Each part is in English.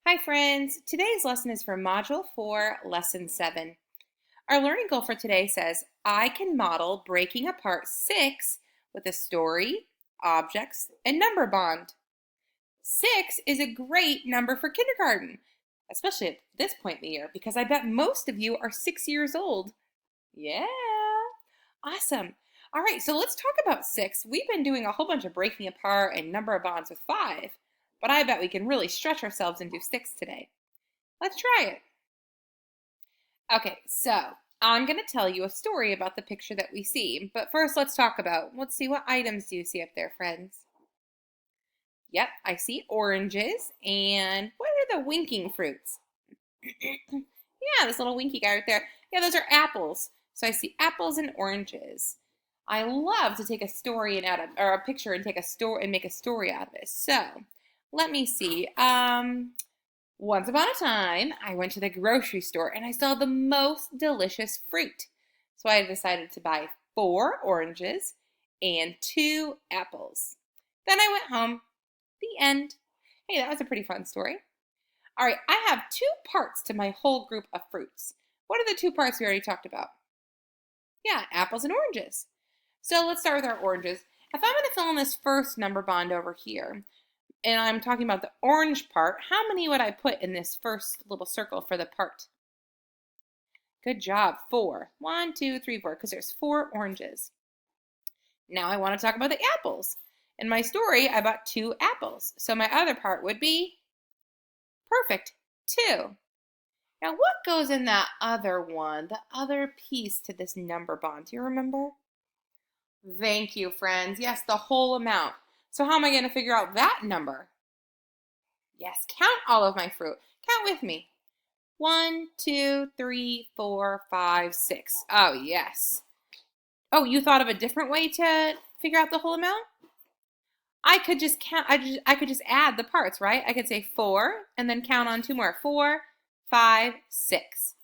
Hi friends, today's lesson is for Module 4, Lesson 7. Our learning goal for today says, I can model breaking apart 6 with a story, objects, and number bond. 6 is a great number for kindergarten, especially at this point in the year, because I bet most of you are 6 years old. Yeah, awesome. All right, so let's talk about 6. We've been doing a whole bunch of breaking apart and number bonds with 5, but I bet we can really stretch ourselves and do 6 today. Let's try it. Okay, so I'm going to tell you a story about the picture that we see. But first, let's see, what items do you see up there, friends? Yep, I see oranges. And what are the winking fruits? Yeah, this little winky guy right there. Yeah, those are apples. So I see apples and oranges. I love to take a story and or a picture and take a story and make a story out of it. So let me see. Once upon a time, I went to the grocery store and I saw the most delicious fruit. So I decided to buy 4 oranges and 2 apples. Then I went home. The end. Hey, that was a pretty fun story. All right, I have 2 parts to my whole group of fruits. What are the 2 parts we already talked about? Yeah, apples and oranges. So let's start with our oranges. If I'm going to fill in this first number bond over here, and I'm talking about the orange part, how many would I put in this first little circle for the part? Good job, 4. 1, 2, 3, 4, because there's 4 oranges. Now I want to talk about the apples. In my story, I bought 2 apples, so my other part would be perfect, 2. Now what goes in that other one, the other piece to this number bond? Do you remember? Thank you, friends. Yes, the whole amount. So how am I going to figure out that number? Yes, count all of my fruit. Count with me. 1, 2, 3, 4, 5, 6. Oh, yes. Oh, you thought of a different way to figure out the whole amount? I could just count. I could just add the parts, right? I could say 4 and then count on 2 more. 4, 5, 6.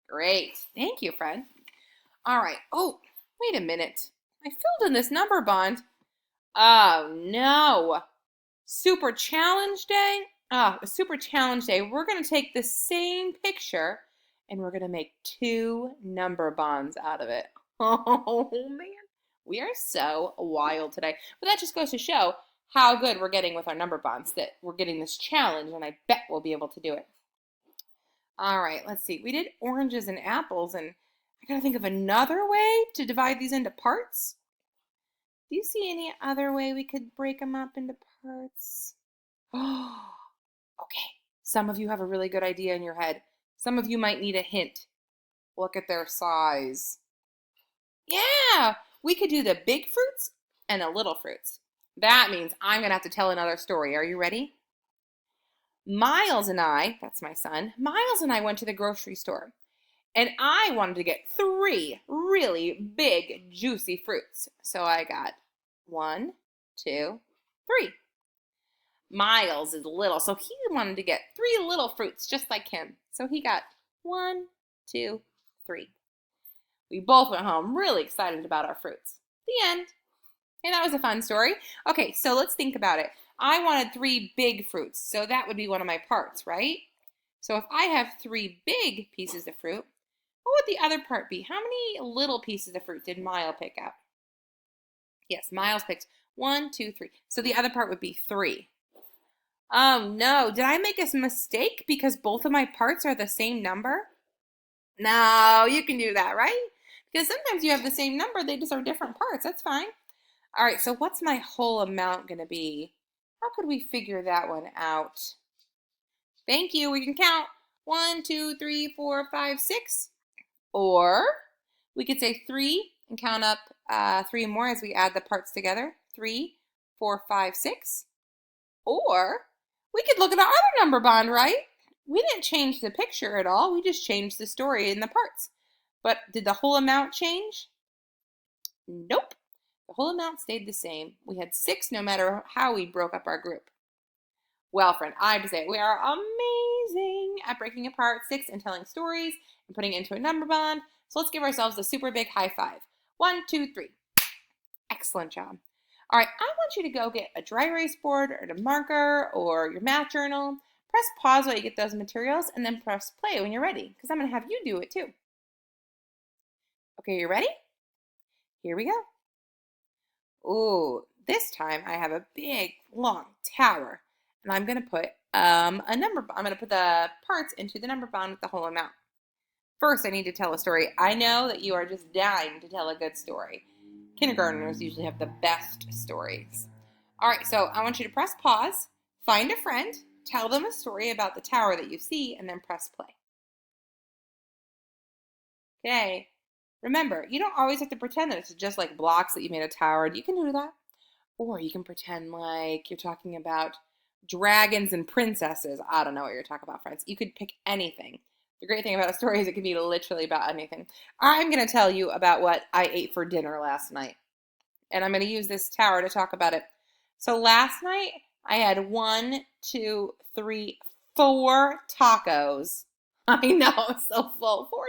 Great. Thank you, friend. All right. Oh, wait a minute. I filled in this number bond. Oh, no. Super challenge day? A super challenge day. We're going to take the same picture and we're going to make 2 number bonds out of it. Oh, man. We are so wild today. But that just goes to show how good we're getting with our number bonds, that we're getting this challenge, and I bet we'll be able to do it. All right, let's see. We did oranges and apples, and I got to think of another way to divide these into parts. Do you see any other way we could break them up into parts? Oh, okay. Some of you have a really good idea in your head. Some of you might need a hint. Look at their size. Yeah, we could do the big fruits and the little fruits. That means I'm going to have to tell another story. Are you ready? Miles and I, that's my son, Miles and I went to the grocery store. And I wanted to get 3 really big, juicy fruits. So I got 1, 2, 3. Miles is little, so he wanted to get 3 little fruits just like him. So he got 1, 2, 3. We both went home really excited about our fruits. The end. Hey, that was a fun story. Okay, so let's think about it. I wanted 3 big fruits, so that would be one of my parts, right? So if I have 3 big pieces of fruit, what would the other part be? How many little pieces of fruit did Miles pick up? Yes, Miles picked 1, 2, 3. So the other part would be 3. Oh no, did I make a mistake because both of my parts are the same number? No, you can do that, right? Because sometimes you have the same number, they just are different parts. That's fine. All right, so what's my whole amount going to be? How could we figure that one out? Thank you. We can count 1, 2, 3, 4, 5, 6. Or we could say 3 and count up 3 more as we add the parts together. 3, 4, 5, 6. Or we could look at our other number bond, right? We didn't change the picture at all. We just changed the story in the parts. But did the whole amount change? Nope. The whole amount stayed the same. We had 6 no matter how we broke up our group. Well, friend, I have to say, we are amazing at breaking apart 6 and telling stories and putting it into a number bond. So let's give ourselves a super big high five. 1, 2, 3. Excellent job. All right, I want you to go get a dry erase board or a marker or your math journal. Press pause while you get those materials and then press play when you're ready because I'm going to have you do it too. Okay, you ready? Here we go. Ooh, this time I have a big, long tower, and I'm going to put a number. I'm going to put the parts into the number bond with the whole amount. First, I need to tell a story. I know that you are just dying to tell a good story. Kindergartners usually have the best stories. All right, so I want you to press pause, find a friend, tell them a story about the tower that you see, and then press play. Okay. Remember, you don't always have to pretend that it's just like blocks that you made a tower. You can do that. Or you can pretend like you're talking about dragons and princesses. I don't know what you're talking about, friends. You could pick anything. The great thing about a story is it can be literally about anything. I'm going to tell you about what I ate for dinner last night. And I'm going to use this tower to talk about it. So last night, I had 1, 2, 3, 4 tacos. I know, I'm so full. 4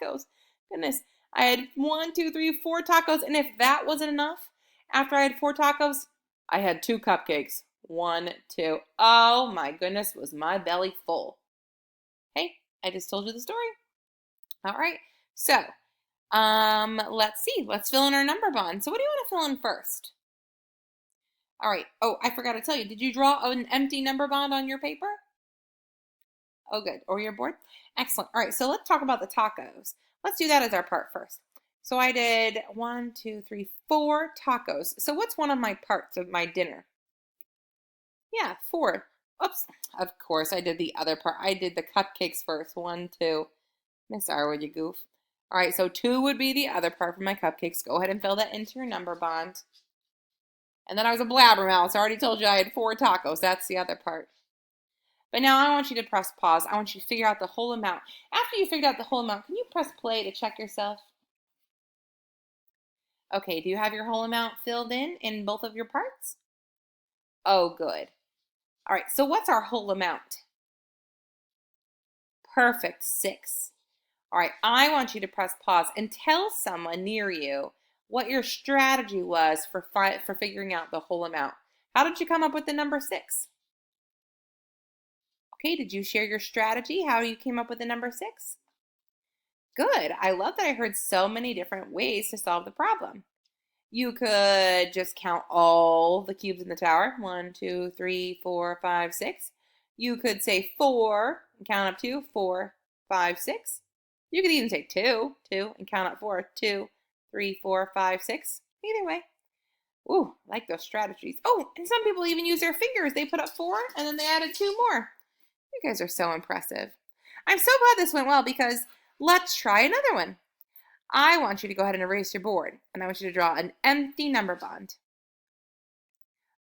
tacos. Goodness. I had 1, 2, 3, 4 tacos. And if that wasn't enough, after I had 4 tacos, I had 2 cupcakes. 1, 2. Oh my goodness, was my belly full. Hey, I just told you the story. All right. So, let's see. Let's fill in our number bond. So what do you want to fill in first? All right. Oh, I forgot to tell you. Did you draw an empty number bond on your paper? Oh, good. Or your board? Excellent. All right. So let's talk about the tacos. Let's do that as our part first. So I did 1, 2, 3, 4 tacos. So what's one of my parts of my dinner? Yeah, 4. Oops. Of course, I did the other part. I did the cupcakes first. 1, 2. Miss Arwood, you goof. All right, so 2 would be the other part for my cupcakes. Go ahead and fill that into your number bond. And then I was a blabbermouth. I already told you I had 4 tacos. That's the other part. But now I want you to press pause. I want you to figure out the whole amount. After you figured out the whole amount, can you press play to check yourself? Okay, do you have your whole amount filled in both of your parts? Oh, good. All right, so what's our whole amount? Perfect, 6. All right, I want you to press pause and tell someone near you what your strategy was for figuring out the whole amount. How did you come up with the number 6? Okay, did you share your strategy, how you came up with the number 6? Good. I love that I heard so many different ways to solve the problem. You could just count all the cubes in the tower. 1, 2, 3, 4, 5, 6. You could say 4 and count up 2. 4, 5, 6. You could even say 2, 2, and count up 4. 2, 3, 4, 5, 6. Either way. Ooh, I like those strategies. Oh, and some people even use their fingers. They put up 4 and then they added 2 more. You guys are so impressive. I'm so glad this went well because let's try another one. I want you to go ahead and erase your board, and I want you to draw an empty number bond.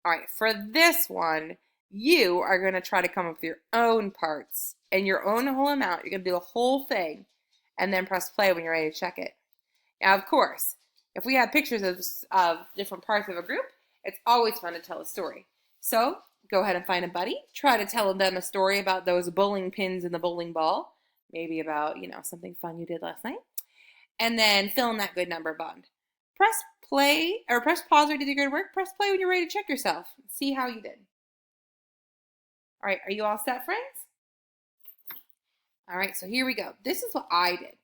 All right, for this one, you are going to try to come up with your own parts and your own whole amount. You're going to do the whole thing and then press play when you're ready to check it. Now, of course, if we have pictures of different parts of a group, it's always fun to tell a story. So go ahead and find a buddy. Try to tell them a story about those bowling pins and the bowling ball. Maybe about, something fun you did last night. And then fill in that good number bond. Press play or press pause when you did your good work. Press play when you're ready to check yourself. See how you did. All right, are you all set, friends? All right, so here we go. This is what I did.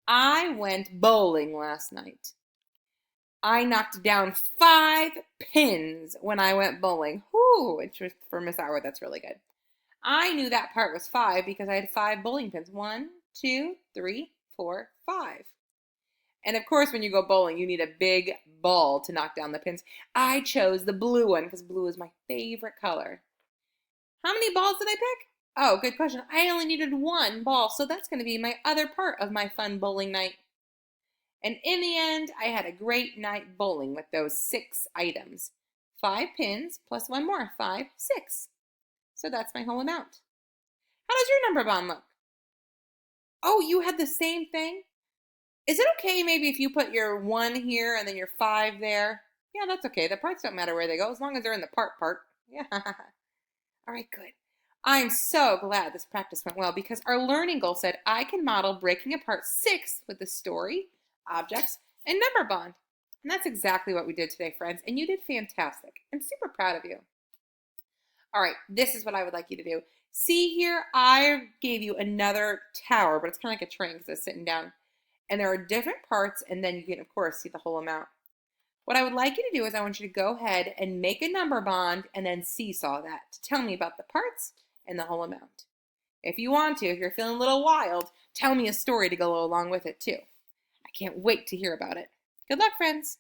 I went bowling last night. I knocked down 5 pins when I went bowling. Whoo, which was for Miss Howard, that's really good. I knew that part was 5 because I had 5 bowling pins. 1, 2, 3, 4, 5. And of course, when you go bowling, you need a big ball to knock down the pins. I chose the blue one because blue is my favorite color. How many balls did I pick? Oh, good question. I only needed 1 ball, so that's going to be my other part of my fun bowling night. And in the end, I had a great night bowling with those 6 items. 5 pins plus 1 more, 5, 6. So that's my whole amount. How does your number bond look? Oh, you had the same thing? Is it okay maybe if you put your 1 here and then your 5 there? Yeah, that's okay. The parts don't matter where they go as long as they're in the part. Yeah. All right, good. I'm so glad this practice went well because our learning goal said I can model breaking apart 6 with the story, objects, and number bond. And that's exactly what we did today, friends. And you did fantastic. I'm super proud of you. All right, this is what I would like you to do. See here, I gave you another tower, but it's kind of like a train because it's sitting down. And there are different parts, and then you can, of course, see the whole amount. What I would like you to do is I want you to go ahead and make a number bond and then seesaw that to tell me about the parts and the whole amount. If you want to, if you're feeling a little wild, tell me a story to go along with it too. I can't wait to hear about it. Good luck, friends.